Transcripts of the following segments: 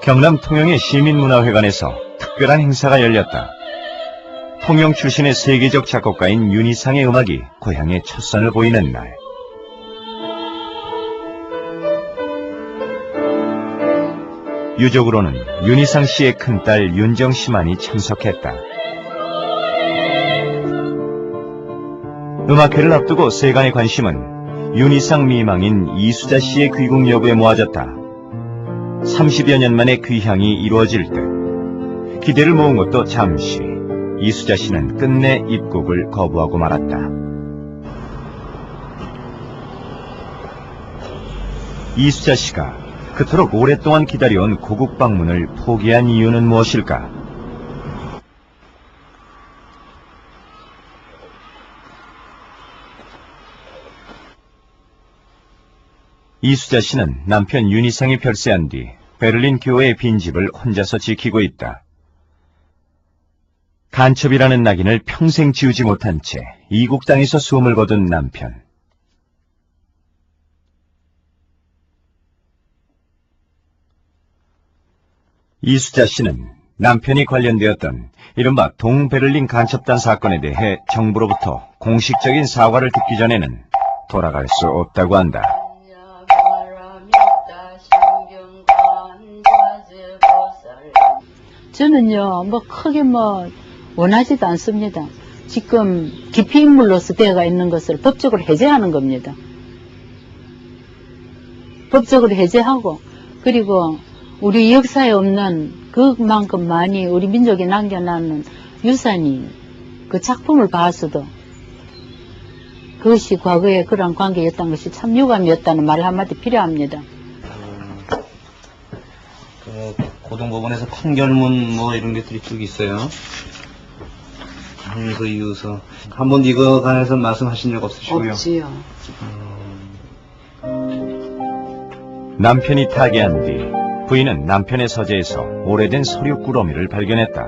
경남 통영의 시민문화회관에서 특별한 행사가 열렸다. 통영 출신의 세계적 작곡가인 윤희상의 음악이 고향의 첫 선을 보이는 날. 유족으로는 윤희상 씨의 큰딸 윤정 씨만이 참석했다. 음악회를 앞두고 세간의 관심은 윤희상 미망인 이수자 씨의 귀국 여부에 모아졌다. 30여 년 만에 귀향이 이루어질 듯 기대를 모은 것도 잠시, 이수자 씨는 끝내 입국을 거부하고 말았다. 이수자 씨가 그토록 오랫동안 기다려온 고국 방문을 포기한 이유는 무엇일까? 이수자 씨는 남편 윤희상이 별세한 뒤 베를린 교회의 빈집을 혼자서 지키고 있다. 간첩이라는 낙인을 평생 지우지 못한 채 이국 땅에서 숨을 거둔 남편. 이수자 씨는 남편이 관련되었던 이른바 동베를린 간첩단 사건에 대해 정부로부터 공식적인 사과를 듣기 전에는 돌아갈 수 없다고 한다. 저는요, 크게 원하지도 않습니다. 지금 기피 인물로서 되어가 있는 것을 법적으로 해제하는 겁니다. 법적으로 해제하고, 그리고 우리 역사에 없는 그만큼 많이 우리 민족이 남겨놓는 유산이 그 작품을 봐서도 그것이 과거에 그런 관계였던 것이 참 유감이었다는 말 한마디 필요합니다. 고등법원에서 판결문 이런 것들이 쭉 있어요. 항소 이유서 한 번도 이거 관해서 말씀하신 적 없으시고요? 없지요. 남편이 타계한 뒤 부인은 남편의 서재에서 오래된 서류 꾸러미를 발견했다.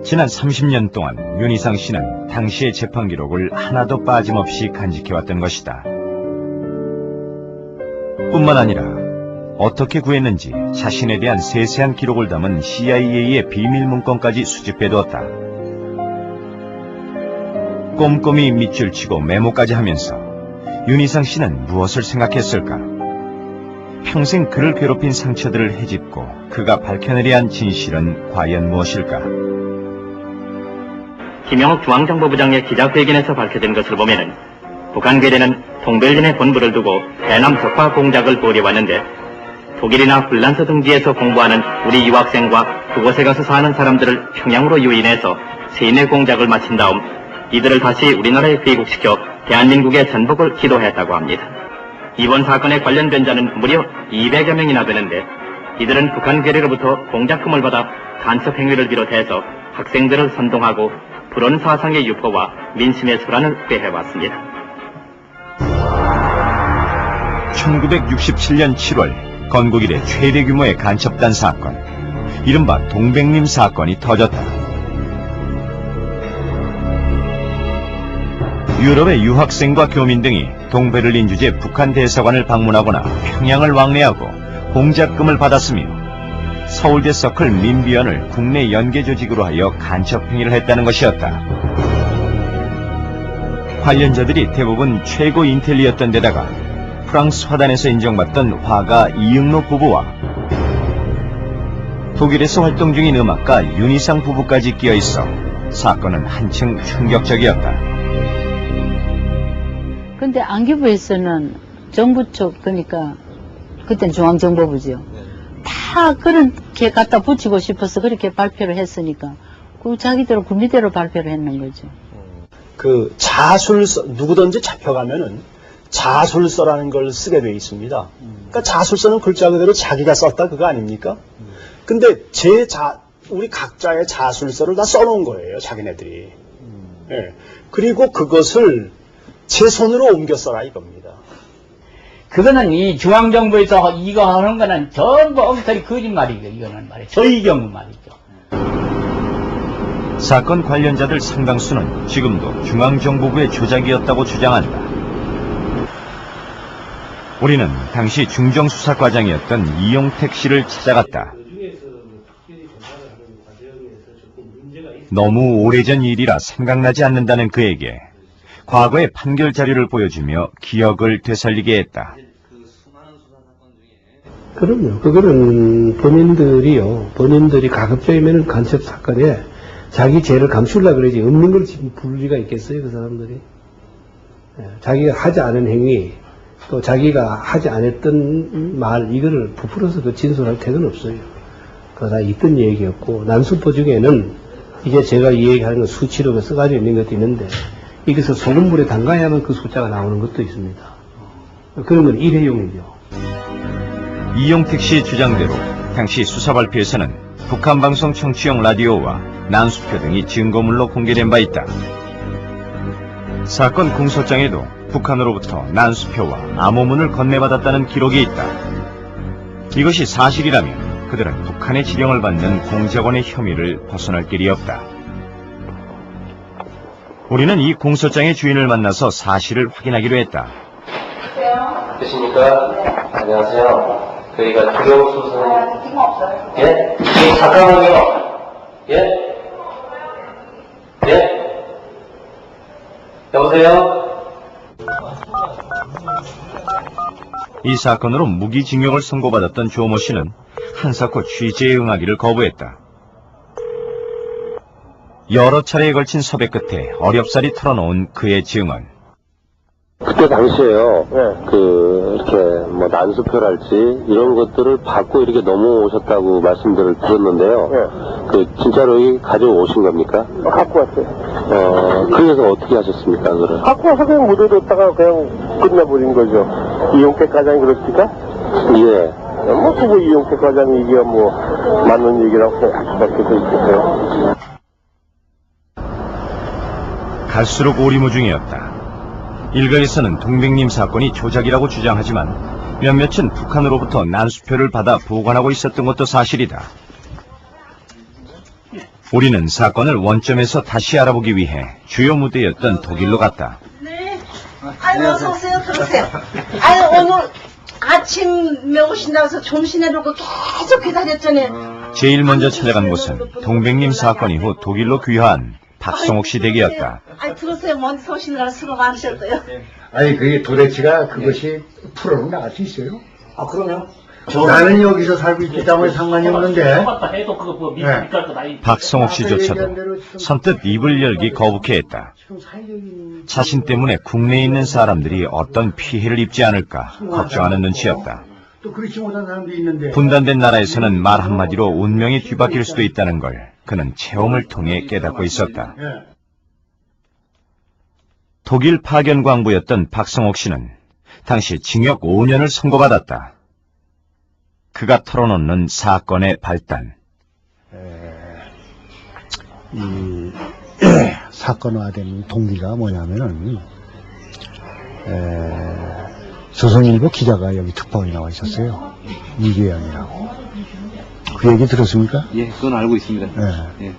지난 30년 동안 윤희상 씨는 당시의 재판 기록을 하나도 빠짐없이 간직해왔던 것이다. 뿐만 아니라 어떻게 구했는지 자신에 대한 세세한 기록을 담은 CIA의 비밀 문건까지 수집해두었다. 꼼꼼히 밑줄 치고 메모까지 하면서 윤희상 씨는 무엇을 생각했을까? 평생 그를 괴롭힌 상처들을 헤집고 그가 밝혀내려 한 진실은 과연 무엇일까? 김영욱 중앙정보부장의 기자회견에서 밝혀진 것을 보면은 북한 괴뢰는 동베를린에 본부를 두고 대남 적화 공작을 벌여왔는데 독일이나 폴란드 등지에서 공부하는 우리 유학생과 그곳에 가서 사는 사람들을 평양으로 유인해서 세뇌 공작을 마친 다음 이들을 다시 우리나라에 귀국시켜 대한민국의 전복을 기도했다고 합니다. 이번 사건에 관련된 자는 무려 200여 명이나 되는데 이들은 북한 괴뢰로부터 공작금을 받아 간첩 행위를 비롯해서 학생들을 선동하고 불온 사상의 유포와 민심의 소란을 꾀해왔습니다. 1967년 7월 건국 이래 최대 규모의 간첩단 사건, 이른바 동백림 사건이 터졌다. 유럽의 유학생과 교민 등이 동베를린 주재 북한 대사관을 방문하거나 평양을 왕래하고 공작금을 받았으며 서울대 서클 민비원을 국내 연계 조직으로 하여 간첩 행위를 했다는 것이었다. 관련자들이 대부분 최고 인텔리였던 데다가 프랑스 화단에서 인정받던 화가 이응로 부부와 독일에서 활동 중인 음악가 윤희상 부부까지 끼어있어 사건은 한층 충격적이었다. 근데 안기부에서는 정부 쪽, 그러니까 그땐 중앙정보부죠. 다 그렇게 갖다 붙이고 싶어서 그렇게 발표를 했으니까 자기대로 군비대로 발표를 했는 거죠. 그 자술서, 누구든지 잡혀가면은 자술서라는 걸 쓰게 돼 있습니다. 그러니까 자술서는 글자 그대로 자기가 썼다 그거 아닙니까? 근데 우리 각자의 자술서를 다 써놓은 거예요, 자기네들이. 예. 그리고 그것을 제 손으로 옮겨 써라 이겁니다. 그거는 이 중앙정부에서 이거 하는 거는 전부 엉터리 거짓말이죠. 이거는 말이에요. 저희 경우 말이죠. 사건 관련자들 상당수는 지금도 중앙정보부의 조작이었다고 주장한다. 우리는 당시 중정수사과장이었던 이용택 씨를 찾아갔다. 너무 오래전 일이라 생각나지 않는다는 그에게 과거의 판결 자료를 보여주며 기억을 되살리게 했다. 그럼요. 그거는 본인들이 가급적이면 간첩 사건에 자기 죄를 감추려고 그러지 없는 걸 지금 부를 리가 있겠어요, 그 사람들이. 자기가 하지 않은 행위, 또 자기가 하지 않았던 말, 이거를 부풀어서 그 진술할 태도는 없어요. 그거 다 있던 얘기였고, 난수포 중에는 이제 제가 이 얘기하는 건 수치로 써가지고 있는 것도 있는데, 이것을 소금물에 담가야만 그 숫자가 나오는 것도 있습니다. 그런 건 일회용이죠. 이용택 씨의 주장대로 당시 수사 발표에서는 북한방송 청취용 라디오와 난수표 등이 증거물로 공개된 바 있다. 사건 공소장에도 북한으로부터 난수표와 암호문을 건네받았다는 기록이 있다. 이것이 사실이라면 그들은 북한의 지령을 받는 공작원의 혐의를 벗어날 길이 없다. 우리는 이 공소장의 주인을 만나서 사실을 확인하기로 했다. 계십니까? 안녕하세요. 저희가 주경수 선생님. 지금 없어요. 예? 잠깐만요. 예? 예? 여보세요? 이 사건으로 무기징역을 선고받았던 조모 씨는 한사코 취재에 응하기를 거부했다. 여러 차례에 걸친 섭외 끝에 어렵사리 털어놓은 그의 증언. 그때 당시에요. 이렇게 뭐 난수표랄지 이런 것들을 받고 이렇게 넘어오셨다고 말씀들을 들었는데요. 진짜로 이 가져오신 겁니까? 갖고 왔어요. 그래서 어떻게 하셨습니까, 그거를? 갖고 와서 그냥 묻어뒀다가 그냥 끝내버린 거죠. 이용택 과장이 그렇습니까? 예. 뭐 그거 이용택 과장이 이게 뭐 맞는 얘기라고 생각해서 있겠어요. 갈수록 오리무중이었다. 일각에서는 동백님 사건이 조작이라고 주장하지만 몇몇은 북한으로부터 난수표를 받아 보관하고 있었던 것도 사실이다. 우리는 사건을 원점에서 다시 알아보기 위해 주요 무대였던 독일로 갔다. 네. 아유, 어서오세요. 들어오세요. 아유, 오늘 아침에 오신다고 해서 점심해놓고 계속 기다렸잖아요. 제일 먼저 찾아간 곳은 동백님 사건 이후 독일로 귀화한 박성옥 씨 댁이었다. 아니, 들어오세요. 먼저 오시느라 수고 많으셨어요. 아니, 그게 도대체가 그것이 프로로 나갈 수 있어요? 아, 그러면? 나는 여기서 살고 있기 때문에 상관이 없는데. 박성옥 씨조차도 선뜻 입을 열기 거북해했다. 자신 때문에 국내에 있는 사람들이 어떤 피해를 입지 않을까 걱정하는 눈치였다. 또 그렇지 못한 사람도 있는데. 분단된 나라에서는 말 한마디로 운명이 뒤바뀔 수도 있다는 걸 그는 체험을 통해 깨닫고 있었다. 독일 파견 광부였던 박성옥 씨는 당시 징역 5년을 선고받았다. 그가 털어놓는 사건의 발단. 사건화된 동기가 뭐냐면은, 조선일보 기자가 여기 특파원이 나와 있었어요. 이계영이라고. 그 얘기 들었습니까? 예, 그건 알고 있습니다. 예.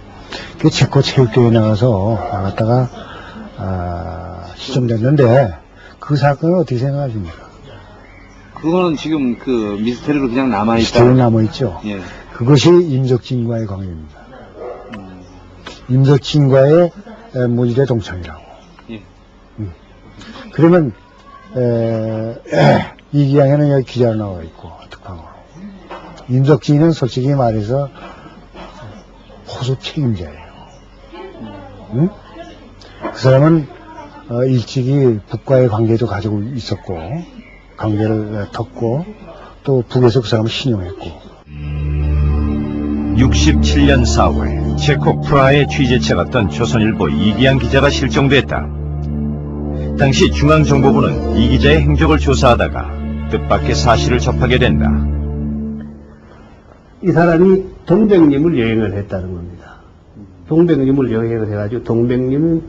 그 체코 체육대회에 나갔다가, 시점됐는데, 그 사건은 어떻게 생각하십니까? 그거는 지금 그 미스테리로 그냥 남아있다. 미스테리 남아있죠? 예. 그것이 임석진과의 관계입니다. 임석진과의 모질의 동창이라고. 예. 그러면, 이기양에는 여기 기자로 나와 있고, 특파원으로. 임석진은 솔직히 말해서 호수 책임자예요. 응? 그 사람은 일찍이 북과의 관계도 가지고 있었고, 관계를 텄고, 또 북에서 그 사람을 신용했고. 67년 4월 체코 프라하에 취재차 갔던 조선일보 이기양 기자가 실종됐다. 당시 중앙정보부는 이 기자의 행적을 조사하다가 뜻밖의 사실을 접하게 된다. 이 사람이 동백님을 여행을 했다는 겁니다. 동백님을 여행을 해가지고 동백님은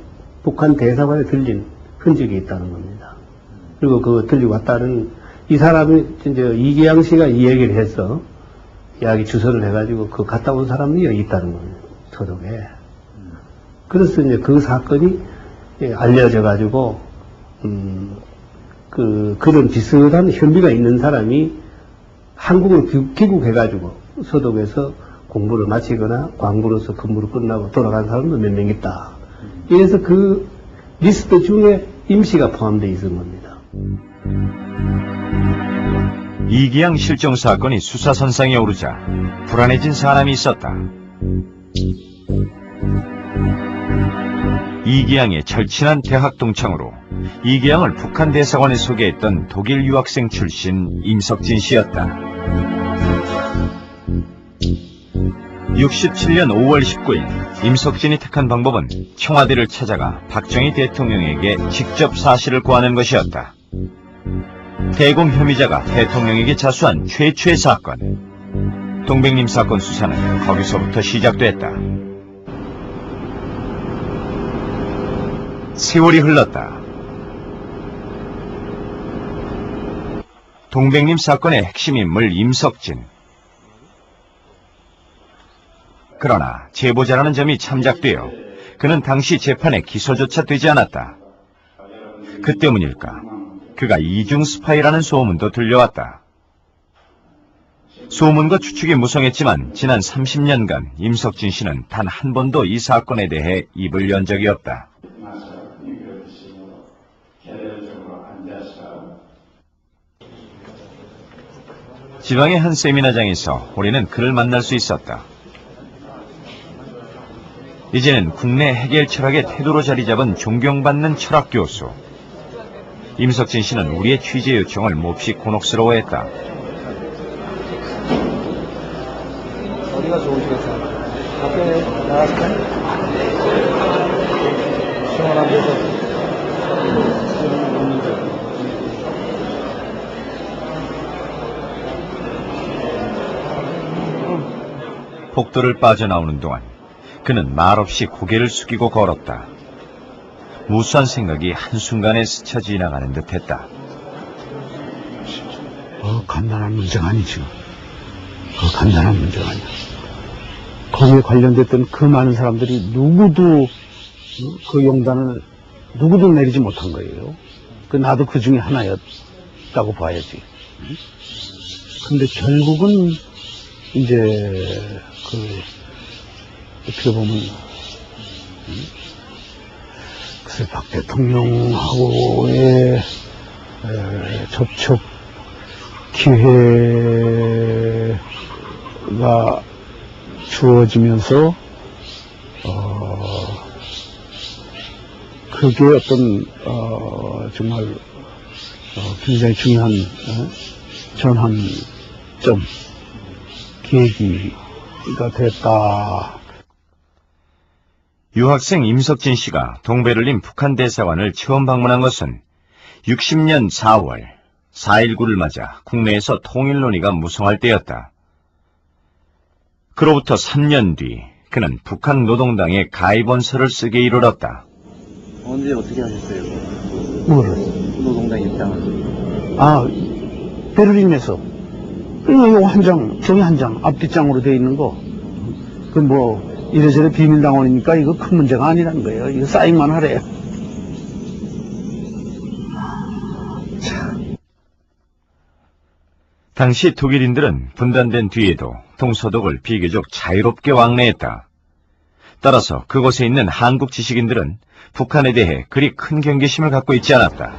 북한 대사관에 들린 흔적이 있다는 겁니다. 그리고 그 들리고 왔다는 이 사람이 이제 이기양 씨가 이 얘기를 해서 이야기 주소를 해가지고 그 갔다 온 사람이 여기 있다는 겁니다. 서독에. 그래서 이제 그 사건이 알려져가지고 그 그런 비슷한 혐의가 있는 사람이 한국으로 귀국해가지고 서독에서 공부를 마치거나 광부로서 근무를 끝나고 돌아간 사람도 몇 명 있다. 이래서 그 리스트 중에 임시가 포함되어 있는 겁니다. 이기양 실종 사건이 수사선상에 오르자 불안해진 사람이 있었다. 이기양의 절친한 대학 동창으로 이기양을 북한 대사관에 소개했던 독일 유학생 출신 임석진 씨였다. 67년 5월 19일 임석진이 택한 방법은 청와대를 찾아가 박정희 대통령에게 직접 사실을 구하는 것이었다. 대공 혐의자가 대통령에게 자수한 최초의 사건. 동백님 사건 수사는 거기서부터 시작됐다. 세월이 흘렀다. 동백님 사건의 핵심 인물 임석진. 그러나 제보자라는 점이 참작되어 그는 당시 재판에 기소조차 되지 않았다. 그 때문일까? 그가 이중 스파이라는 소문도 들려왔다. 소문과 추측이 무성했지만 지난 30년간 임석진 씨는 단 한 번도 이 사건에 대해 입을 연 적이 없다. 지방의 한 세미나장에서 우리는 그를 만날 수 있었다. 이제는 국내 해결 철학의 태도로 자리 잡은 존경받는 철학 교수. 임석진 씨는 우리의 취재 요청을 몹시 곤혹스러워했다. 어디가 좋으시겠어요? 밖에 나가실까요? 시원한 데서. 복도를 빠져나오는 동안 그는 말없이 고개를 숙이고 걸었다. 무수한 생각이 한순간에 스쳐 지나가는 듯했다. 간단한 문제가 아니죠. 간단한 문제가 아니야. 거기에 관련됐던 그 많은 사람들이 누구도 그 용단을 누구도 내리지 못한 거예요. 나도 그 중에 하나였다고 봐야지. 근데 결국은 이제 어떻게 보면 글쎄 박 대통령하고의 접촉 기회가 주어지면서 그게 어떤 정말 굉장히 중요한 전환점 계기가 됐다. 유학생 임석진 씨가 동베를린 북한 대사관을 처음 방문한 것은 60년 4월 4.19를 맞아 국내에서 통일 논의가 무성할 때였다. 그로부터 3년 뒤 그는 북한 노동당에 가입원서를 쓰게 이르렀다. 언제 어떻게 하셨어요? 뭐를? 노동당 입당을. 베를린에서. 이거 한 장, 종이 한 장, 앞뒷장으로 되어 있는 거. 이래저래 비밀당원이니까 이거 큰 문제가 아니라는 거예요. 이거 사인만 하래요. 당시 독일인들은 분단된 뒤에도 동서독을 비교적 자유롭게 왕래했다. 따라서 그곳에 있는 한국 지식인들은 북한에 대해 그리 큰 경계심을 갖고 있지 않았다.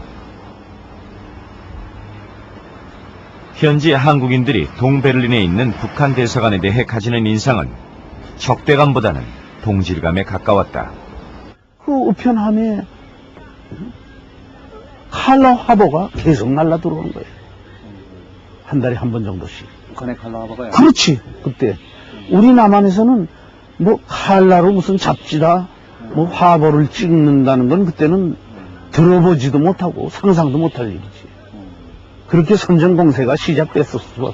현지 한국인들이 동베를린에 있는 북한 대사관에 대해 가지는 인상은 적대감보다는 동질감에 가까웠다. 그 우편함에 칼라 화보가 계속 날라 들어오는 거예요. 한 달에 한 번 정도씩. 북한의 칼라 화보가요? 그렇지. 그때 우리 남한에서는 칼라로 무슨 잡지다 화보를 찍는다는 건 그때는 들어보지도 못하고 상상도 못할 일이지. 그렇게 선전공세가 시작됐었어.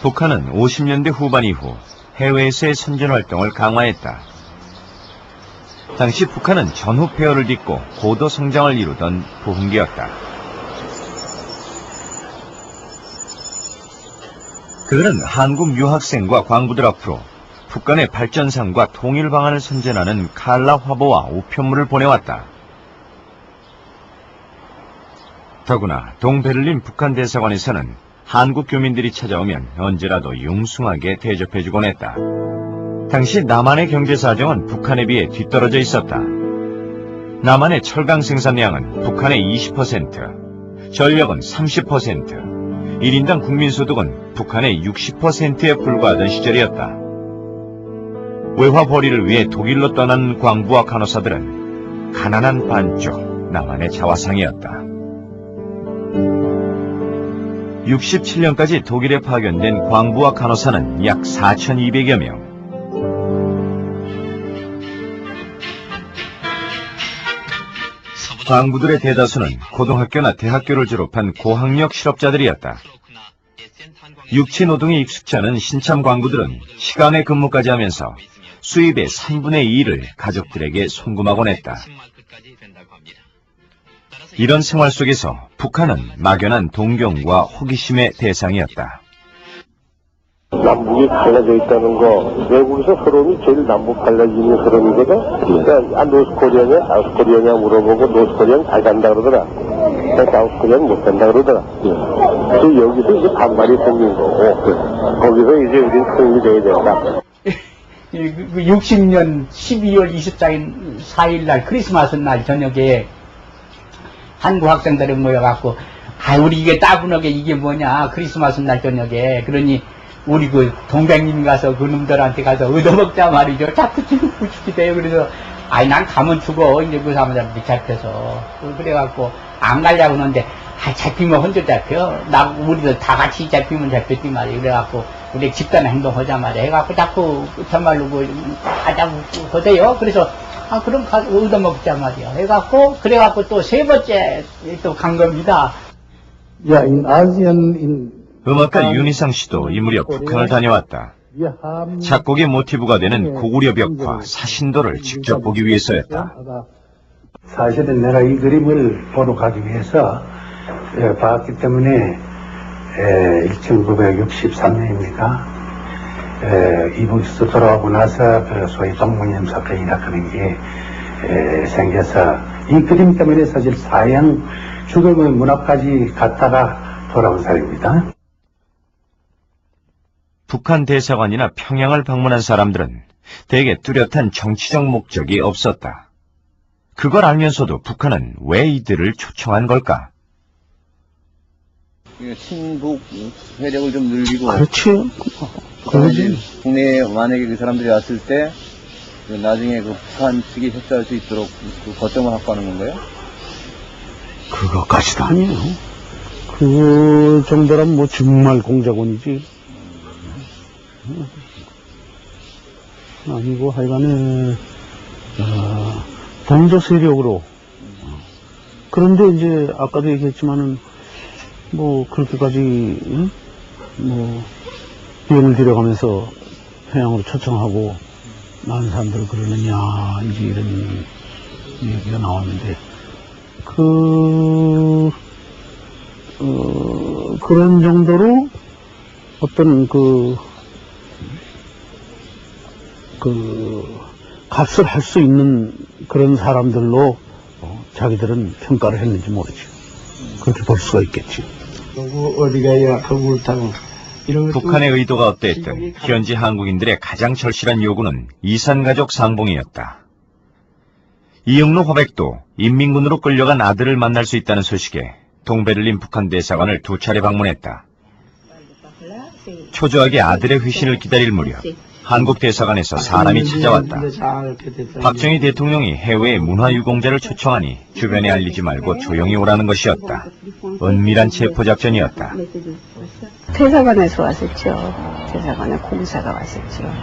북한은 50년대 후반 이후 해외에서의 선전활동을 강화했다. 당시 북한은 전후 폐허를 딛고 고도 성장을 이루던 부흥기였다. 그들은 한국 유학생과 광부들 앞으로 북한의 발전상과 통일 방안을 선전하는 칼라 화보와 우편물을 보내왔다. 더구나 동베를린 북한 대사관에서는 한국 교민들이 찾아오면 언제라도 융숭하게 대접해주곤 했다. 당시 남한의 경제 사정은 북한에 비해 뒤떨어져 있었다. 남한의 철강 생산량은 북한의 20%, 전력은 30%, 1인당 국민소득은 북한의 60%에 불과하던 시절이었다. 외화벌이를 위해 독일로 떠난 광부와 간호사들은 가난한 반쪽 남한의 자화상이었다. 67년까지 독일에 파견된 광부와 간호사는 약 4,200여 명. 광부들의 대다수는 고등학교나 대학교를 졸업한 고학력 실업자들이었다. 육체 노동에 익숙치 않은 신참 광부들은 시간의 근무까지 하면서 수입의 3분의 2를 가족들에게 송금하곤 했다. 이런 생활 속에서 북한은 막연한 동경과 호기심의 대상이었다. 남북이 갈라져 있다는 거, 외국에서 흐름이 제일 남북 갈라지는 흐름이거든. 그러니까 노스코리아냐, 사우스코리아냐 물어보고 노스코리아는 잘 간다 그러더라. 사우스코리아는 못 간다 그러더라. 그래서 여기서 이제 반발이 생긴 거고, 거기서 이제 우린 큰 일이 돼야 된다. 60년 12월 24일 날 크리스마스 날 저녁에 한국 학생들이 모여갖고 우리 이게 따분하게 이게 뭐냐 크리스마스 날 저녁에 그러니 우리 그 동백님 가서 그 놈들한테 가서 얻어먹자 말이죠. 자꾸 죽기 돼요. 그래서 난 가면 죽어 이제 그 사람들한테 잡혀서 그래갖고 안 가려고 하는데 잡히면 혼자 잡혀. 우리도 다 같이 잡히면 잡혔지 말이야. 그래갖고 우리 집단 행동하자 말이야. 해갖고 자꾸 정말로 뭐 하자고 하대요. 그래서 그럼 가서 얻어먹자 말이야. 해갖고 그래갖고 또 세 번째 또 간 겁니다. 음악가 윤희상 씨도 이 무렵 북한을 다녀왔다. 작곡의 모티브가 되는 고구려 벽화 사신도를 직접 보기 위해서였다. 사실은 내가 이 그림을 보러 가기 위해서 봤기 때문에 1963년입니다. 이북에서 돌아오고 나서 소위 동문염 사건이라 그런 게 생겨서 이 그림 때문에 사실 사형 죽음의 문앞까지 갔다가 돌아온 사람입니다. 북한 대사관이나 평양을 방문한 사람들은 대개 뚜렷한 정치적 목적이 없었다. 그걸 알면서도 북한은 왜 이들을 초청한 걸까? 친북 세력을 좀 늘리고. 그렇죠. 그러지. 국내에 만약에 그 사람들이 왔을 때 나중에 그 북한 측이 협조할 수 있도록 그 거점을 확보하는 건가요? 그것까지도 아니에요. 그 정도란 뭐 정말 공작원이지. 아니고 하여간에 동조 세력으로. 그런데 이제 아까도 얘기했지만은 뭐 그렇게까지 뭐 비용을 들여가면서 평양으로 초청하고 많은 사람들을 그러느냐 이제 이런 얘기가 나왔는데 그런 정도로 어떤 그 값을 할 수 있는 그런 사람들로 자기들은 평가를 했는지 모르죠. 그렇게 볼 수가 있겠지. 어디 가야 거울 타고 북한의 의도가 어땠든 현지 한국인들의 가장 절실한 요구는 이산가족 상봉이었다. 이영로 화백도 인민군으로 끌려간 아들을 만날 수 있다는 소식에 동베를린 북한 대사관을 2차례 방문했다. 초조하게 아들의 회신을 기다릴 무렵 한국 대사관에서 사람이 찾아왔다. 박정희 대통령이 해외 문화유공자를 초청하니 주변에 알리지 말고 조용히 오라는 것이었다. 은밀한 체포작전이었다. 대사관에서 왔었죠. 대사관에 공사가 왔었죠.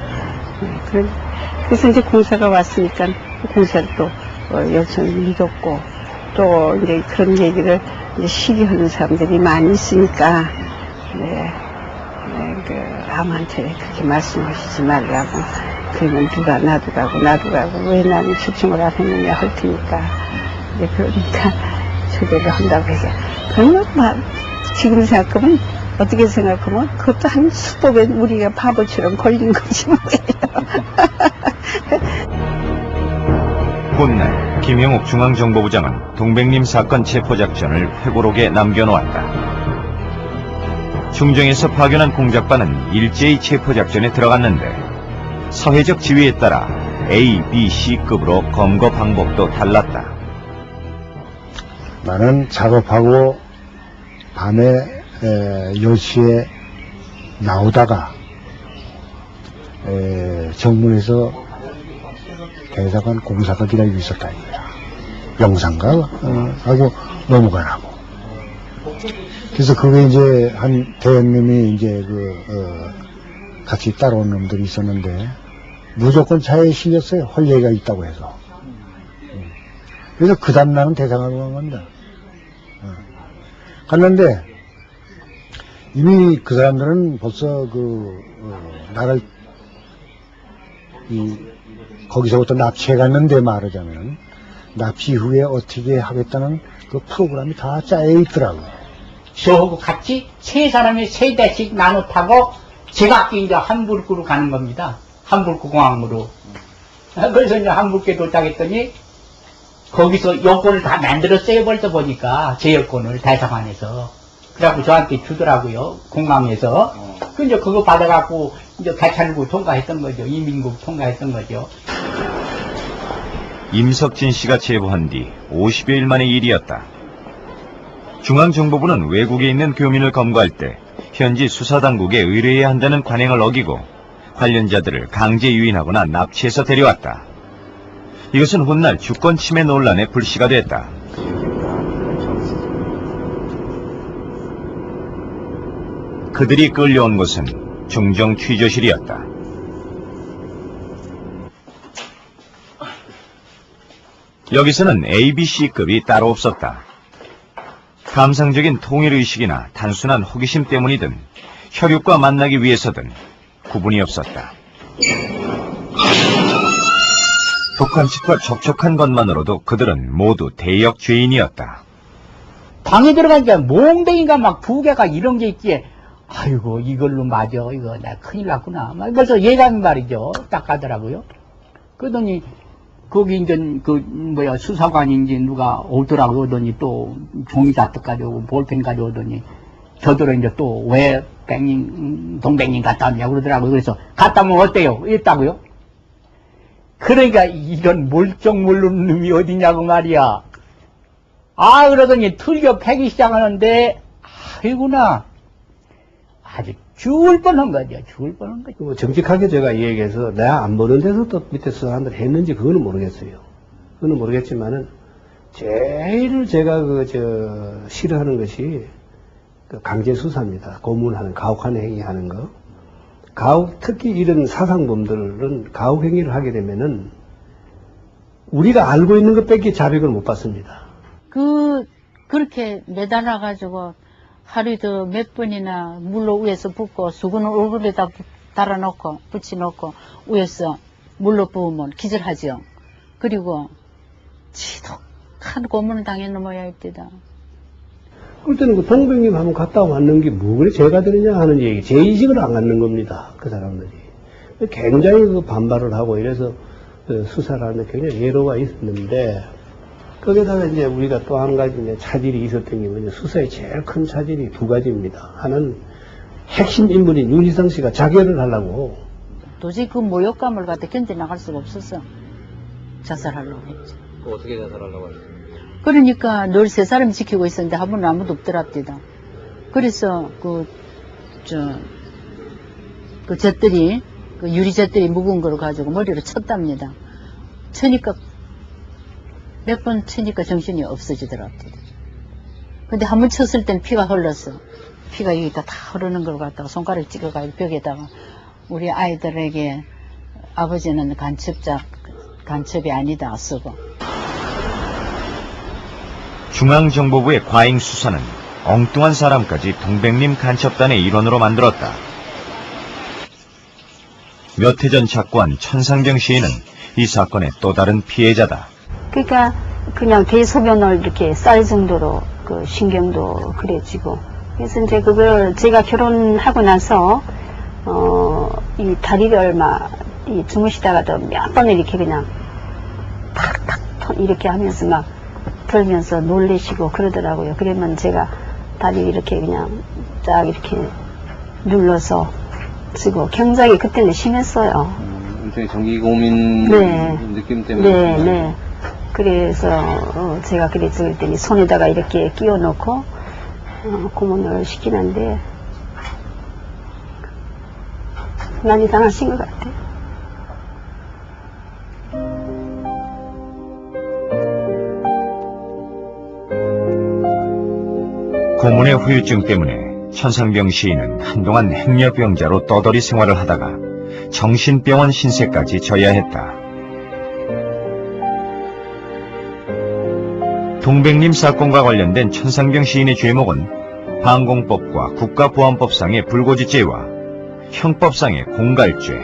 그래서 이제 공사가 왔으니까 공사를 또 요청을 믿었고 또 이제 그런 얘기를 이제 시기하는 사람들이 많이 있으니까 아무한테 그렇게 말씀하시지 말라고. 그러면 누가 나도 가고 왜 나는 초청을 안 했느냐 할 테니까 이제 그러니까 초대를 한다고 해서 그러면 지금 생각하면 어떻게 생각하면 그것도 한 수법에 우리가 바보처럼 걸린 거지 뭐예요. 훗날 김영욱 중앙정보부장은 동백님 사건 체포작전을 회고록에 남겨놓았다. 중정에서 파견한 공작반은 일제히 체포작전에 들어갔는데 사회적 지위에 따라 A, B, C급으로 검거 방법도 달랐다. 나는 작업하고 밤에 10시에 나오다가 정문에서 대사관 공사가 기다리고 있었다 이거야. 영상가 하고 넘어가라고. 그래서 그게 이제 한 대형님이 이제 같이 따라온 놈들이 있었는데 무조건 차에 실렸어요. 헐레가 있다고 해서. 그래서 그 다음 날은 대상하러 간 겁니다. 갔는데 이미 그 사람들은 벌써 나를 거기서부터 납치해 갔는데 말하자면 납치 후에 어떻게 하겠다는 그 프로그램이 다 짜여 있더라고요. 저하고 같이 세 사람이 세 대씩 나눠 타고 제각기 이제 함부르크로 가는 겁니다. 함부르크 공항으로. 그래서 이제 함부르크에 도착했더니 거기서 여권을 다 만들었어요. 벌써 보니까 제 여권을 대사관에서. 그래갖고 저한테 주더라고요. 공항에서. 그 이제 그거 받아갖고 이제 개찰구 통과했던 거죠. 이민국 통과했던 거죠. 임석진 씨가 제보한 뒤 50여일 만의 일이었다. 중앙정보부는 외국에 있는 교민을 검거할 때 현지 수사당국에 의뢰해야 한다는 관행을 어기고 관련자들을 강제 유인하거나 납치해서 데려왔다. 이것은 훗날 주권 침해 논란의 불씨가 됐다. 그들이 끌려온 곳은 중정 취조실이었다. 여기서는 ABC급이 따로 없었다. 감상적인 통일의식이나 단순한 호기심 때문이든 혈육과 만나기 위해서든 구분이 없었다. 북한 측과 접촉한 것만으로도 그들은 모두 대역 죄인이었다. 방에 들어가니까 몽댕이가 막 부개가 이런 게 있기에 아이고 이걸로 맞아 이거 나 큰일 났구나 막 벌써 예감이 말이죠. 딱 가더라고요. 그러더니 거기 이제 수사관인지 누가 오더라고 오더니 또 종이 잔뜩 가져오고 볼펜 가져오더니 저더러 이제 또 왜 동백님 갔다 왔냐고 그러더라고요. 그래서 갔다 오면 어때요? 이랬다고요. 그러니까 이런 몰정 모르는 놈이 어디냐고 말이야. 아 그러더니 틀겨 패기 시작하는데 아이구나 아주 죽을 뻔한 거죠. 죽을 뻔한 거죠. 뭐 정직하게 제가 얘기해서 내가 안 보는 데서 또 밑에서 사람들 했는지 그거는 모르겠어요. 그거는 모르겠지만은 제일 제가 싫어하는 것이 강제 수사입니다. 고문하는 가혹한 행위하는 거. 특히 이런 사상범들은 가혹 행위를 하게 되면은 우리가 알고 있는 것밖에 자백을 못 받습니다. 그렇게 매달아가지고 하루에도 몇 번이나 물로 위에서 붓고 수건을 얼굴에다 달아놓고 붙여놓고 위에서 물로 부으면 기절하지요. 그리고 지독한 고문을 당했는 모양입니다. 그럴 때는 그 동백님 한번 갔다 왔는 게 뭐 그래 죄가 되느냐 하는 얘기, 죄의식을 안 갖는 겁니다. 그 사람들이. 굉장히 반발을 하고 이래서 수사를 하는데 굉장히 예로가 있었는데 거기다가 이제 우리가 또 한 가지 이제 차질이 있었던 게 뭐냐, 수사의 제일 큰 차질이 두 가지입니다. 하나는 핵심 인물인 윤희상 씨가 자결을 하려고. 도저히 그 모욕감을 갖다 견뎌나갈 수가 없어서 자살하려고 했죠. 어떻게 자살하려고 했어요? 그러니까 늘 세 사람이 지키고 있었는데 한 번은 아무도 없더랍니다. 그래서 젖들이, 유리젖들이 묵은 걸 가지고 머리로 쳤답니다. 쳐니까 몇 번 치니까 정신이 없어지더랍니다. 근데 한 번 쳤을 땐 피가 흘렀어. 피가 여기다 다 흐르는 걸 갖다가 손가락 찍어가지고 벽에다가 우리 아이들에게 아버지는 간첩이 아니다 쓰고. 중앙정보부의 과잉 수사는 엉뚱한 사람까지 동백님 간첩단의 일원으로 만들었다. 몇 해 전 작고한 천상경 시인은 이 사건의 또 다른 피해자다. 그러니까 그냥 대소변을 이렇게 쌀 정도로 그 신경도 그래지고 그래서 이제 그걸 제가 결혼하고 나서 이 다리를 주무시다가도 몇 번을 이렇게 그냥 탁탁 이렇게 하면서 막 들면서 놀래시고 그러더라고요. 그러면 제가 다리 이렇게 그냥 쫙 이렇게 눌러서 쓰고 굉장히 그때는 심했어요. 일종의 정기 고민 네. 느낌 때문에. 네, 네. 그래서 제가 그랬을 때니 손에다가 이렇게 끼워 놓고 고문을 시키는데 많이 당하신 것 같아요. 고문의 후유증 때문에 천상병 시인은 한동안 행여병자로 떠돌이 생활을 하다가 정신병원 신세까지 져야 했다. 동백님 사건과 관련된 천상병 시인의 죄목은 항공법과 국가보안법상의 불고지죄와 형법상의 공갈죄.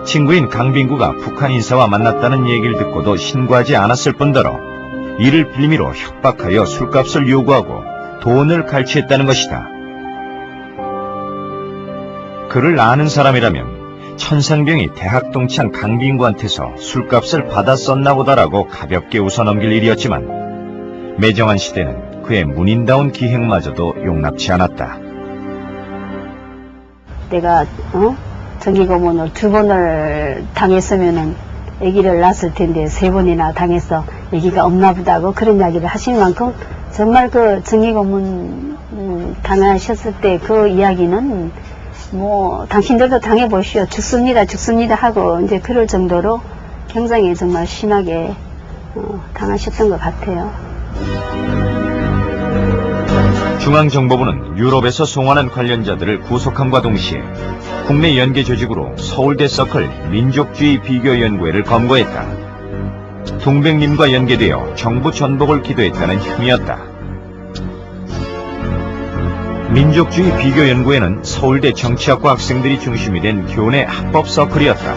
친구인 강빙구가 북한 인사와 만났다는 얘기를 듣고도 신고하지 않았을 뿐더러 이를 빌미로 협박하여 술값을 요구하고 돈을 갈취했다는 것이다. 그를 아는 사람이라면 천상병이 대학 동창 강빙구한테서 술값을 받아 썼나 보다라고 가볍게 웃어넘길 일이었지만 매정한 시대는 그의 문인다운 기행마저도 용납치 않았다. 내가 정기고문을 2번을 당했으면은 아기를 낳았을 텐데 3번이나 당해서 아기가 없나 보다고 그런 이야기를 하실 만큼 정말 그 정기고문 당하셨을 때 그 이야기는 뭐 당신들도 당해보시오. 죽습니다 하고 이제 그럴 정도로 굉장히 정말 심하게 당하셨던 것 같아요. 중앙정보부는 유럽에서 송환한 관련자들을 구속함과 동시에 국내 연계 조직으로 서울대 서클 민족주의 비교연구회를 검거했다. 동백님과 연계되어 정부 전복을 기도했다는 혐의였다. 민족주의 비교연구회는 서울대 정치학과 학생들이 중심이 된 교내 합법 서클이었다.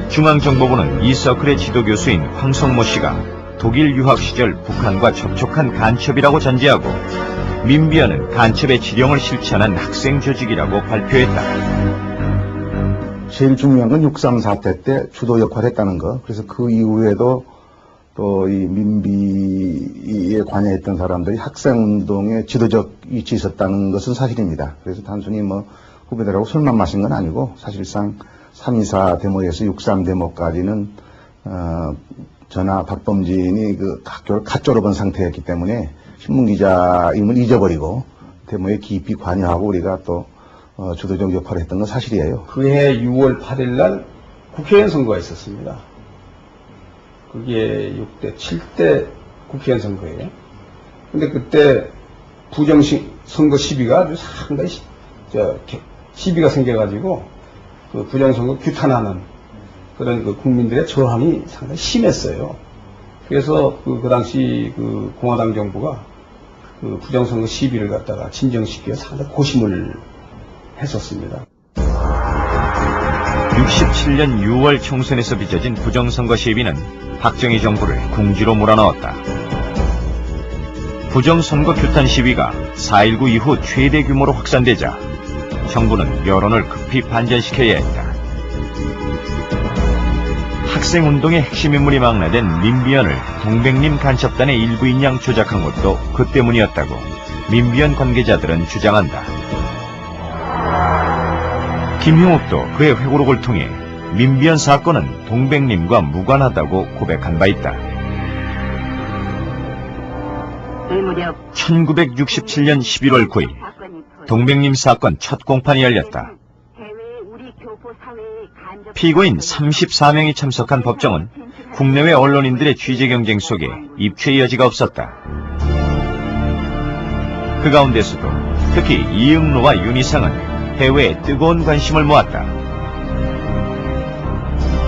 중앙정보부는 이 서클의 지도교수인 황성모 씨가 독일 유학 시절 북한과 접촉한 간첩이라고 전제하고 민비언은 간첩의 지령을 실천한 학생 조직이라고 발표했다. 제일 중요한 건 6.3 사태 때 주도 역할을 했다는 거. 그래서 그 이후에도 또 이 민비에 관여했던 사람들이 학생운동에 지도적 위치에 있었다는 것은 사실입니다. 그래서 단순히 뭐 후배들하고 술만 마신 건 아니고 사실상 3.24 데모에서 6.3 데모까지는 저나 박범진이 그 학교를 갓 졸업한 상태였기 때문에 신문기자임을 잊어버리고 데모에 깊이 관여하고 우리가 또 주도적 역할을 했던 건 사실이에요. 그해 6월 8일 날 국회의원 선거가 있었습니다. 그게 6대, 7대 국회의원 선거예요. 근데 그때 부정선거 시비가 아주 상당히 시비가 생겨가지고 그 부정선거 규탄하는 그런 그 국민들의 저항이 상당히 심했어요. 그래서 그 당시 그 공화당 정부가 그 부정선거 시비를 갖다가 진정시켜 상당히 고심을 했었습니다. 67년 6월 총선에서 빚어진 부정선거 시비는 박정희 정부를 궁지로 몰아넣었다. 부정선거 규탄 시위가 4.19 이후 최대 규모로 확산되자 정부는 여론을 급히 반전시켜야 했다. 학생운동의 핵심 인물이 망라된 민비언을 동백님 간첩단의 일부인 양 조작한 것도 그 때문이었다고 민비언 관계자들은 주장한다. 김형욱도 그의 회고록을 통해 민비언 사건은 동백님과 무관하다고 고백한 바 있다. 1967년 11월 9일 동백님 사건 첫 공판이 열렸다. 피고인 34명이 참석한 법정은 국내외 언론인들의 취재 경쟁 속에 입죄 여지가 없었다. 그 가운데서도 특히 이응로와 윤희상은 해외에 뜨거운 관심을 모았다.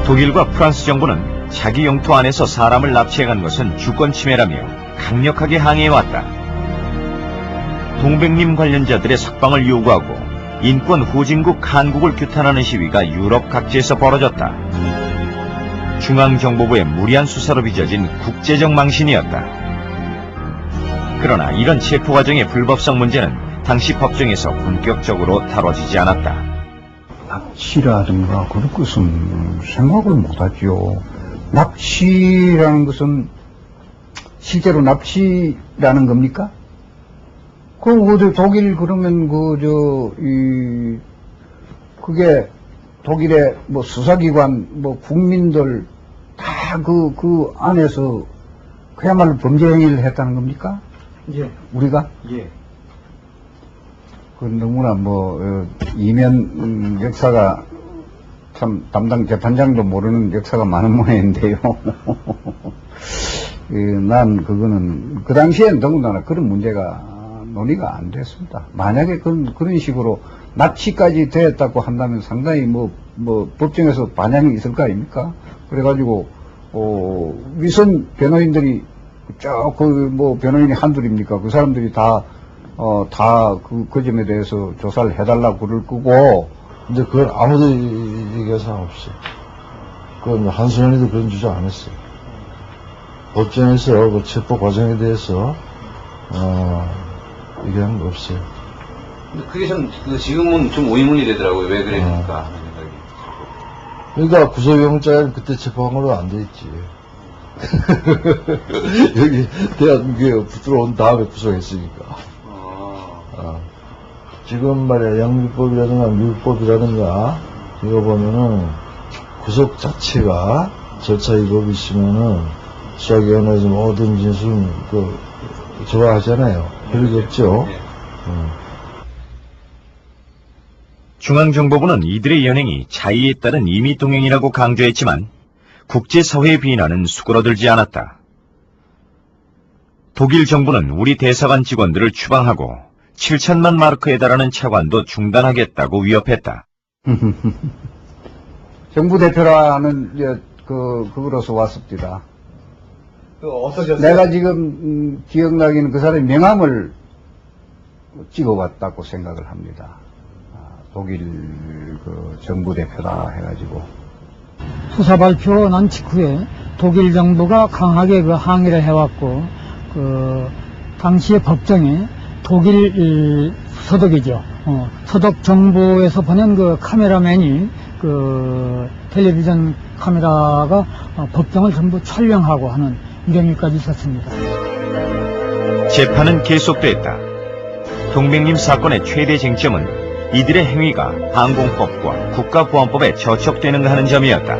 독일과 프랑스 정부는 자기 영토 안에서 사람을 납치해간 것은 주권 침해라며 강력하게 항의해왔다. 동백님 관련자들의 석방을 요구하고 인권 후진국 한국을 규탄하는 시위가 유럽 각지에서 벌어졌다. 중앙정보부의 무리한 수사로 빚어진 국제적 망신이었다. 그러나 이런 체포 과정의 불법성 문제는 당시 법정에서 본격적으로 다뤄지지 않았다. 납치라든가 그런 것은 생각을 못하죠. 납치라는 것은 실제로 납치라는 겁니까? 그럼 독일 그러면 그게 독일의 뭐 수사기관, 뭐 국민들 다 그 안에서 그야말로 범죄 행위를 했다는 겁니까? 예. 우리가? 예. 그 너무나 이면 역사가 참 담당 재판장도 모르는 역사가 많은 모양인데요. 난 그거는 그 당시엔 더군다나 그런 문제가 논의가 안 됐습니다. 만약에 그런 식으로 납치까지 되었다고 한다면 상당히 법정에서 반향이 있을 거 아닙니까? 그래가지고 위선 변호인들이 변호인이 한둘입니까? 그 사람들이 다 그 점에 대해서 조사를 해달라고 그럴 거고. 근데 그건 아무도 얘기할 사람 없어. 그건 한순환이도 그런 주장 안 했어. 법정에서 그 체포 과정에 대해서, 얘기한 거 없어요. 근데 그게 지금은 좀 오인문이 되더라고요. 왜 그랬을까? 그러니까 구속영장 그때 체포한 걸로 안 돼 있지. 여기 대한민국에 들어온 다음에 구속했으니까. 지금 말이야, 양미법이라든가 미국법이라든가, 이거 보면은, 구속 자체가 절차 위법이 있으면은, 수사기관에서 모든 진술은, 좋아하잖아요. 그런 게 없죠. 중앙정보부는 이들의 연행이 자의에 따른 임의동행이라고 강조했지만, 국제사회의 비난은 수그러들지 않았다. 독일 정부는 우리 대사관 직원들을 추방하고, 7천만 마르크에 달하는 차관도 중단하겠다고 위협했다. 정부 대표라는 그거로서 왔습니다. 어떠셨어요? 내가 지금 기억나기는 그 사람의 명함을 찍어왔다고 생각을 합니다. 독일 정부 대표다 해가지고. 수사 발표 난 직후에 독일 정부가 강하게 항의를 해왔고, 당시의 법정에 독일 서독이죠. 서독 정부에서 보낸 카메라맨이 텔레비전 카메라가 법정을 전부 촬영하고 하는 이런 일까지 있었습니다. 재판은 계속됐다. 동백님 사건의 최대 쟁점은 이들의 행위가 항공법과 국가보안법에 저촉되는가 하는 점이었다.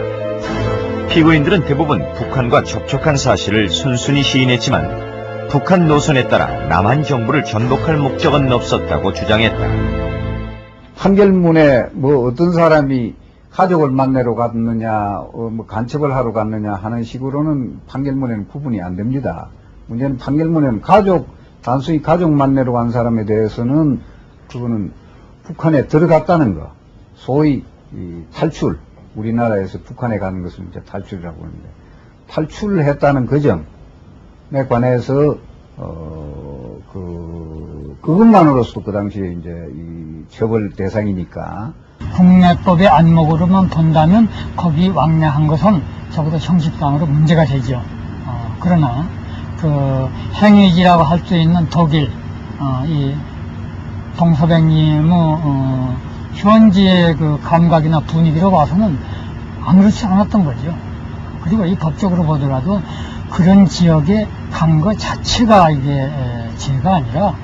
피고인들은 대부분 북한과 접촉한 사실을 순순히 시인했지만 북한 노선에 따라 남한 정부를 전복할 목적은 없었다고 주장했다. 판결문에 어떤 사람이 가족을 만나러 갔느냐, 간첩을 하러 갔느냐 하는 식으로는 판결문에는 구분이 안 됩니다. 문제는 판결문에는 단순히 가족 만나러 간 사람에 대해서는 그거는 북한에 들어갔다는 거, 소위 탈출, 우리나라에서 북한에 가는 것을 이제 탈출이라고 하는데, 탈출을 했다는 그 점에 관해서 그것만으로서 그 당시에 이제 이 처벌 대상이니까. 국내법의 안목으로만 본다면 거기 왕래한 것은 적어도 형식상으로 문제가 되죠. 그러나 행위지라고 할 수 있는 독일, 이 동서백님의 현지의 감각이나 분위기로 봐서는 아무렇지 않았던 거죠. 그리고 이 법적으로 보더라도 그런 지역에 간 것 자체가 이게 죄가 아니라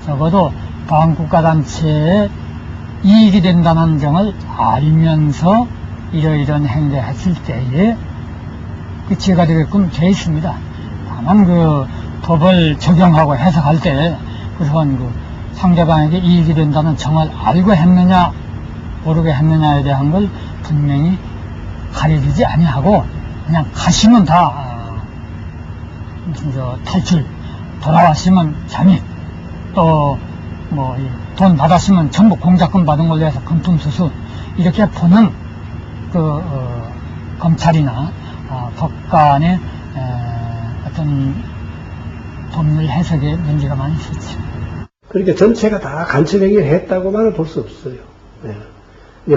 적어도 반국가단체에 이익이 된다는 점을 알면서 이러이런 행위를 했을 때에 그 죄가 되게끔 돼 있습니다. 다만 법을 적용하고 해석할 때 그런 상대방에게 이익이 된다는 점을 알고 했느냐 모르게 했느냐에 대한 걸 분명히 가려지지 아니하고 그냥 가시면 다 탈출, 돌아왔으면 잠입, 또 돈 받았으면 전부 공작금 받은 걸로 해서 금품수수 이렇게 보는 검찰이나 법관의 어떤 법률 해석에 문제가 많이 있었죠. 그러니까 전체가 다 간첩행위를 했다고만은 볼 수 없어요. 네.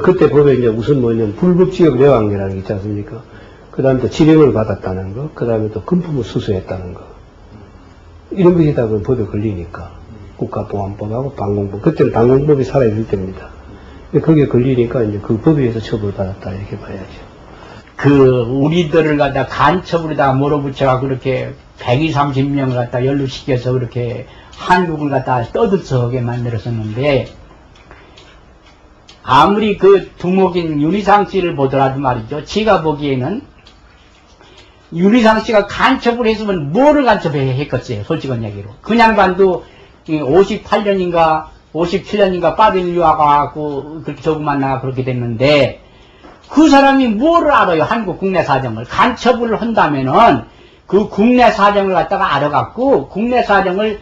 그때 보면 이제 우선 불법지역 내왕이라는 게 있지 않습니까? 그 다음에 또 지령을 받았다는 거, 그 다음에 또 금품을 수수했다는 거. 이런 것이 다 법에 걸리니까. 국가보안법하고 방공법. 그때는 방공법이 살아있을 때입니다. 거기에 걸리니까 이제 그 법에 의해서 처벌받았다, 이렇게 봐야죠. 우리들을 갖다 간첩으로다 몰아붙여가 그렇게 130명을 갖다 연루시켜서 그렇게 한국을 갖다 떠들썩하게 만들었었는데, 아무리 그 두목인 윤희상 씨를 보더라도 말이죠. 제가 보기에는 윤희상 씨가 간첩을 했으면 뭐를 간첩했겠어요. 솔직한 얘기로. 그냥 반도 58년인가 57년인가 파리를 유학하고 그렇게 조그만 나가 그렇게 됐는데, 그 사람이 뭐를 알아요? 한국 국내 사정을. 간첩을 한다면은 그 국내 사정을 갖다가 알아갖고 국내 사정을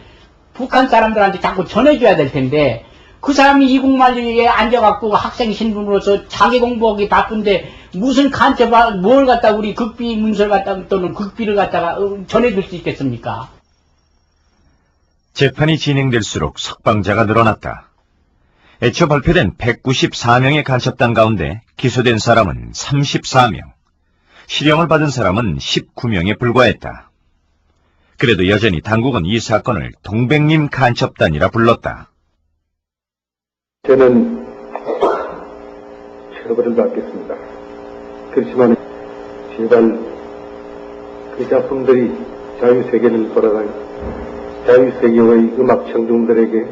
북한 사람들한테 자꾸 전해줘야 될 텐데, 그 사람이 이국만리에 앉아갖고 학생 신분으로서 자기 공부하기 바쁜데 무슨 간첩을 뭘 갖다 우리 극비 문서를 갖다가 또는 극비를 갖다가 전해줄 수 있겠습니까? 재판이 진행될수록 석방자가 늘어났다. 애초 발표된 194명의 간첩단 가운데 기소된 사람은 34명, 실형을 받은 사람은 19명에 불과했다. 그래도 여전히 당국은 이 사건을 동백님 간첩단이라 불렀다. 저는 처벌을 받겠습니다. 그렇지만 제발 그 작품들이 자유세계를 돌아가요. 자유세계의 음악 청중들에게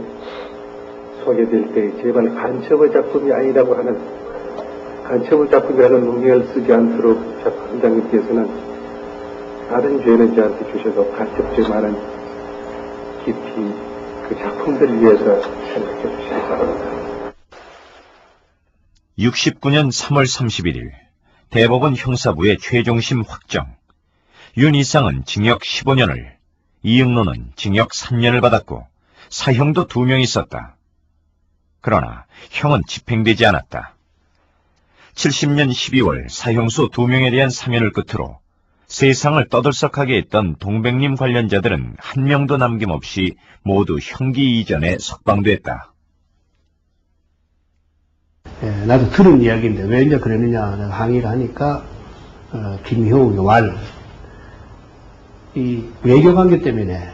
소개될 때 제발 간첩의 작품이 아니라고 하는, 간첩의 작품이라는 명령을 쓰지 않도록 재판장님께서는 다른 죄는 저한테 주셔서 간첩죄만은 깊이 그 작품들을 위해서 생각해 주시기 바랍니다. 69년 3월 31일 대법원 형사부의 최종심 확정. 윤희상은 징역 15년을, 이응노는 징역 3년을 받았고 사형도 2명 있었다. 그러나 형은 집행되지 않았다. 70년 12월 사형수 2명에 대한 사면을 끝으로 세상을 떠들썩하게 했던 동백님 관련자들은 한 명도 남김없이 모두 형기 이전에 석방됐다. 나도 들은 이야기인데 왜 이제 그러느냐 내가 항의를 하니까 김효우 왈 이 외교관계 때문에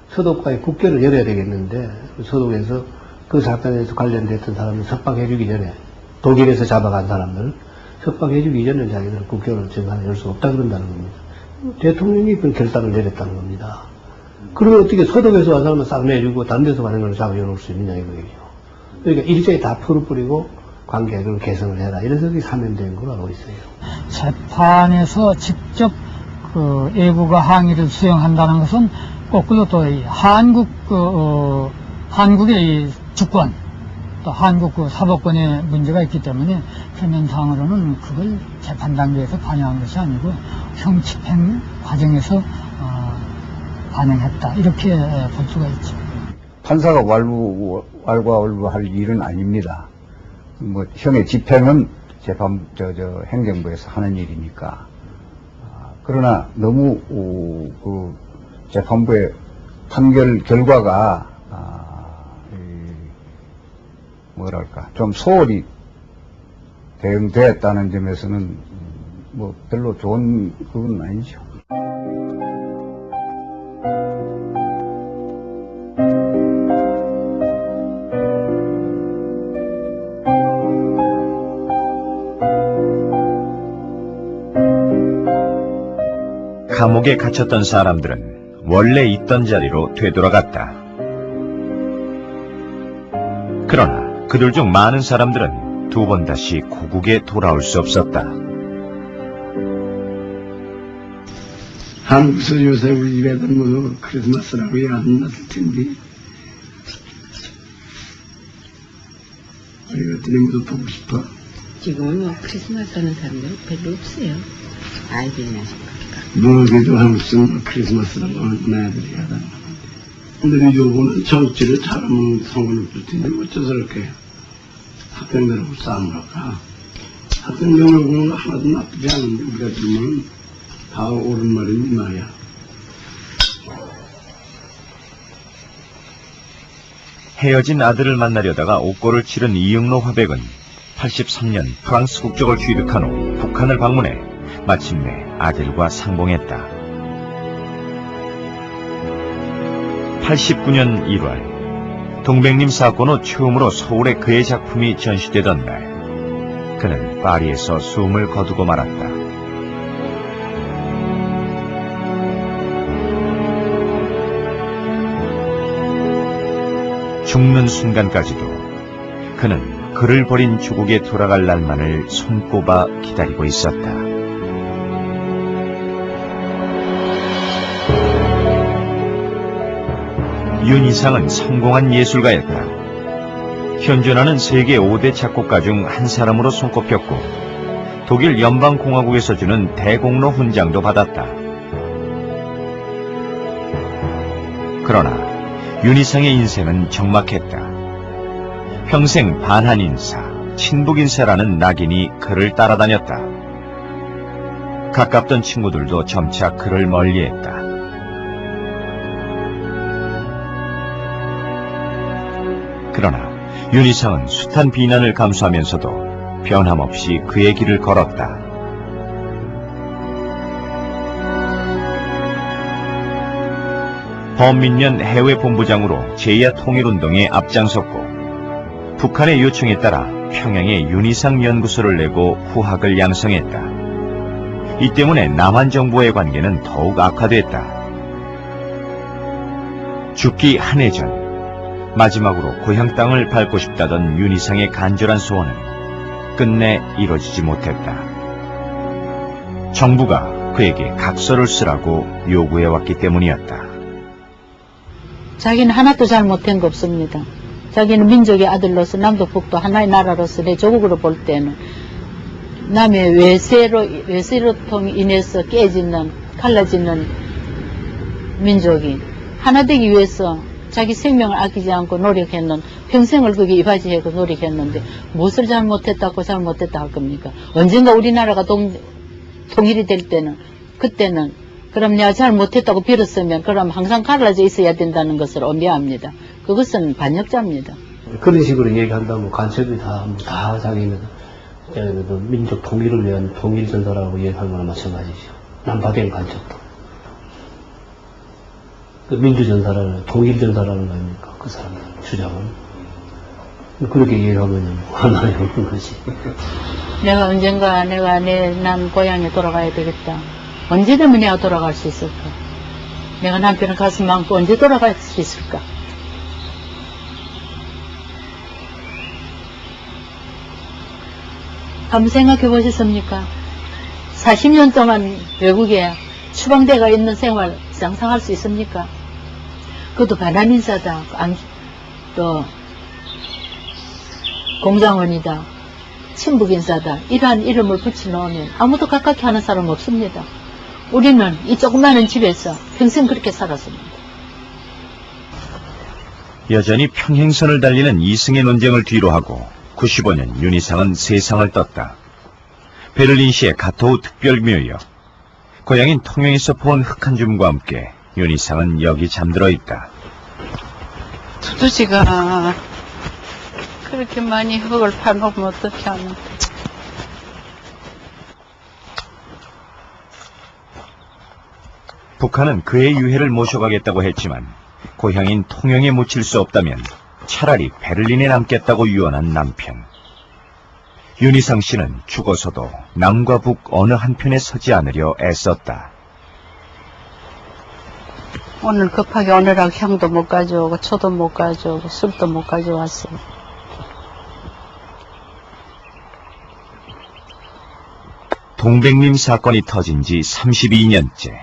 서독과의 국교를 열어야 되겠는데 서독에서 그 사건에서 관련됐던 사람을 석방해주기 전에 독일에서 잡아간 사람들 석방해주기 전에 자기들 국교를 정하는 열 수 없다 그런다는 겁니다. 대통령이 그 결단을 내렸다는 겁니다. 그러면 어떻게 서독에서 한 사람은 싹 내주고 다른 데서 가는 걸 싹 열어놓을 수 있느냐 이거죠. 그러니까 일제히 다 풀어뿌리고 관계를 개선을 해라. 이래서 사면된 걸로 알고 있어요. 재판에서 직접 그 외부가 항의를 수용한다는 것은 거꾸로 또 한국의 이 주권, 또 한국 그 사법권의 문제가 있기 때문에 표면상으로는 그걸 재판 단계에서 반영한 것이 아니고 형 집행 과정에서 반영했다. 이렇게 볼 수가 있죠. 판사가 왈가왈부할 일은 아닙니다. 뭐 형의 집행은 행정부에서 하는 일이니까. 그러나 너무 그 재판부의 판결 결과가 뭐랄까 좀 소홀히 대응되었다는 점에서는 뭐 별로 좋은 그건 아니죠. 감옥에 갇혔던 사람들은 원래 있던 자리로 되돌아갔다. 그러나 그들 중 많은 사람들은 2번 다시 고국에 돌아올 수 없었다. 한국에서 요새 우리 집에도 뭐 크리스마스라고 안 났을 텐데 우리 같은 애도 보고 싶어. 지금은 뭐 크리스마스 하는 사람들은 별로 없어요. 아이들이나 싶으니까. 뭐 그래도 한국에서는 크리스마스라고 하는 애들이 하다. 근데 요거는 정치를 잘하면 상관없을 텐데 어째서 이렇게 학생들하고 싸움을 할까? 학생들하고는 하나도 나쁘지 않은데 우리가 들으면 다 옳은 말이니 말이야. 헤어진 아들을 만나려다가 옥고를 치른 이응노 화백은 83년 프랑스 국적을 취득한 후 북한을 방문해 마침내 아들과 상봉했다. 89년 1월 동백님 사건 후 처음으로 서울에 그의 작품이 전시되던 날, 그는 파리에서 숨을 거두고 말았다. 죽는 순간까지도 그는 그를 버린 조국에 돌아갈 날만을 손꼽아 기다리고 있었다. 윤희상은 성공한 예술가였다. 현존하는 세계 5대 작곡가 중 한 사람으로 손꼽혔고 독일 연방공화국에서 주는 대공로 훈장도 받았다. 그러나 윤희상의 인생은 적막했다. 평생 반한인사, 친북인사라는 낙인이 그를 따라다녔다. 가깝던 친구들도 점차 그를 멀리했다. 그러나 윤희상은 숱한 비난을 감수하면서도 변함없이 그의 길을 걸었다. 범민련 해외본부장으로 제2야 통일운동에 앞장섰고 북한의 요청에 따라 평양에 윤희상 연구소를 내고 후학을 양성했다. 이 때문에 남한 정부와의 관계는 더욱 악화됐다. 죽기 한 해 전 마지막으로 고향 땅을 밟고 싶다던 윤희상의 간절한 소원은 끝내 이루어지지 못했다. 정부가 그에게 각서를 쓰라고 요구해왔기 때문이었다. 자기는 하나도 잘못한 거 없습니다. 자기는 민족의 아들로서 남도 북도 하나의 나라로서 내 조국으로 볼 때는 남의 외세로 인해서 깨지는 갈라지는 민족이 하나 되기 위해서 자기 생명을 아끼지 않고 노력했는 평생을 거기에 이바지하고 노력했는데 무엇을 잘못했다고 잘못했다 할 겁니까? 언젠가 우리나라가 통일이 될 때는 그때는 그럼 내가 잘못했다고 빌었으면 그럼 항상 갈라져 있어야 된다는 것을 의미합니다. 그것은 반역자입니다. 그런 식으로 얘기한다면 간첩이 다 자기는 민족 통일을 위한 통일전사라고 얘기하는 거나 마찬가지죠. 남파된 간첩도. 그 민주전사라는, 통일전사라는 거 아닙니까? 그 사람들 주장은. 그렇게 얘기하면 하나의 없는 것이. 내가 언젠가 난 고향에 돌아가야 되겠다. 언제 되면 내가 돌아갈 수 있을까? 내가 남편을 가슴 안고 언제 돌아갈 수 있을까? 한번 생각해 보셨습니까? 40년 동안 외국에 추방대가 있는 생활 상상할 수 있습니까? 그것도 반한인사다. 또 공장원이다. 친북인사다. 이러한 이름을 붙여놓으면 아무도 가깝게 하는 사람 없습니다. 우리는 이 조그마한 집에서 평생 그렇게 살았습니다. 여전히 평행선을 달리는 이승의 논쟁을 뒤로하고 95년 윤희상은 세상을 떴다. 베를린시의 가토우 특별묘역, 고향인 통영에서 본 흙한 줌과 함께 윤희상은 여기 잠들어 있다. 두두지가 그렇게 많이 흙을 파놓으면 어떻게 하나. 북한은 그의 유해를 모셔가겠다고 했지만 고향인 통영에 묻힐 수 없다면 차라리 베를린에 남겠다고 유언한 남편. 윤희상 씨는 죽어서도 남과 북 어느 한편에 서지 않으려 애썼다. 오늘 급하게 오느라고 향도 못 가져오고 초도 못 가져오고 술도 못 가져왔어요. 동백림 사건이 터진 지 32년째.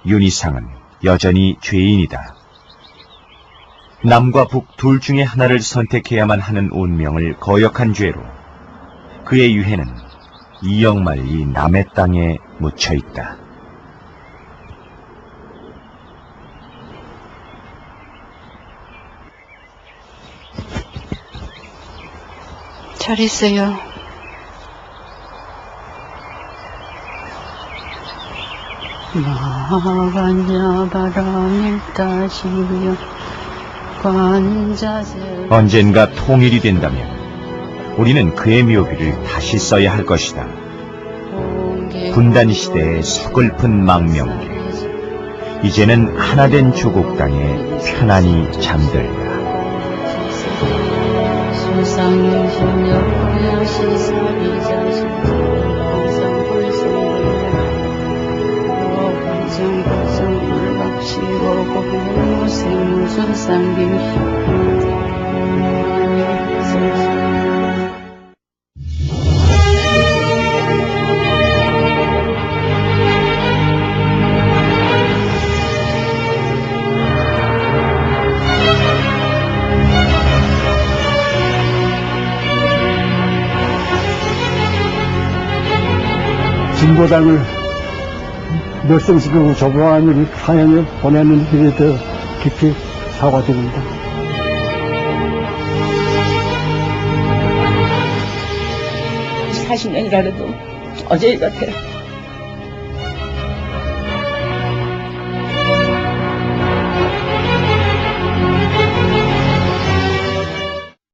윤희상은 여전히 죄인이다. 남과 북 둘 중에 하나를 선택해야만 하는 운명을 거역한 죄로 그의 유해는 이역만리 남의 땅에 묻혀있다. 잘 있어요. 마간자 바람을 따시며 관자세. 언젠가 통일이 된다면 우리는 그의 묘비를 다시 써야 할 것이다. 분단 시대의 서글픈 망명기, 이제는 하나된 조국 땅에 편안히 잠들다. 상심력 여시사비자신 진보당을 멸성시키고 저보안을 사형에 보내는 일에 대해 깊이 사과드립니다. (40년이라도 어제 같아요)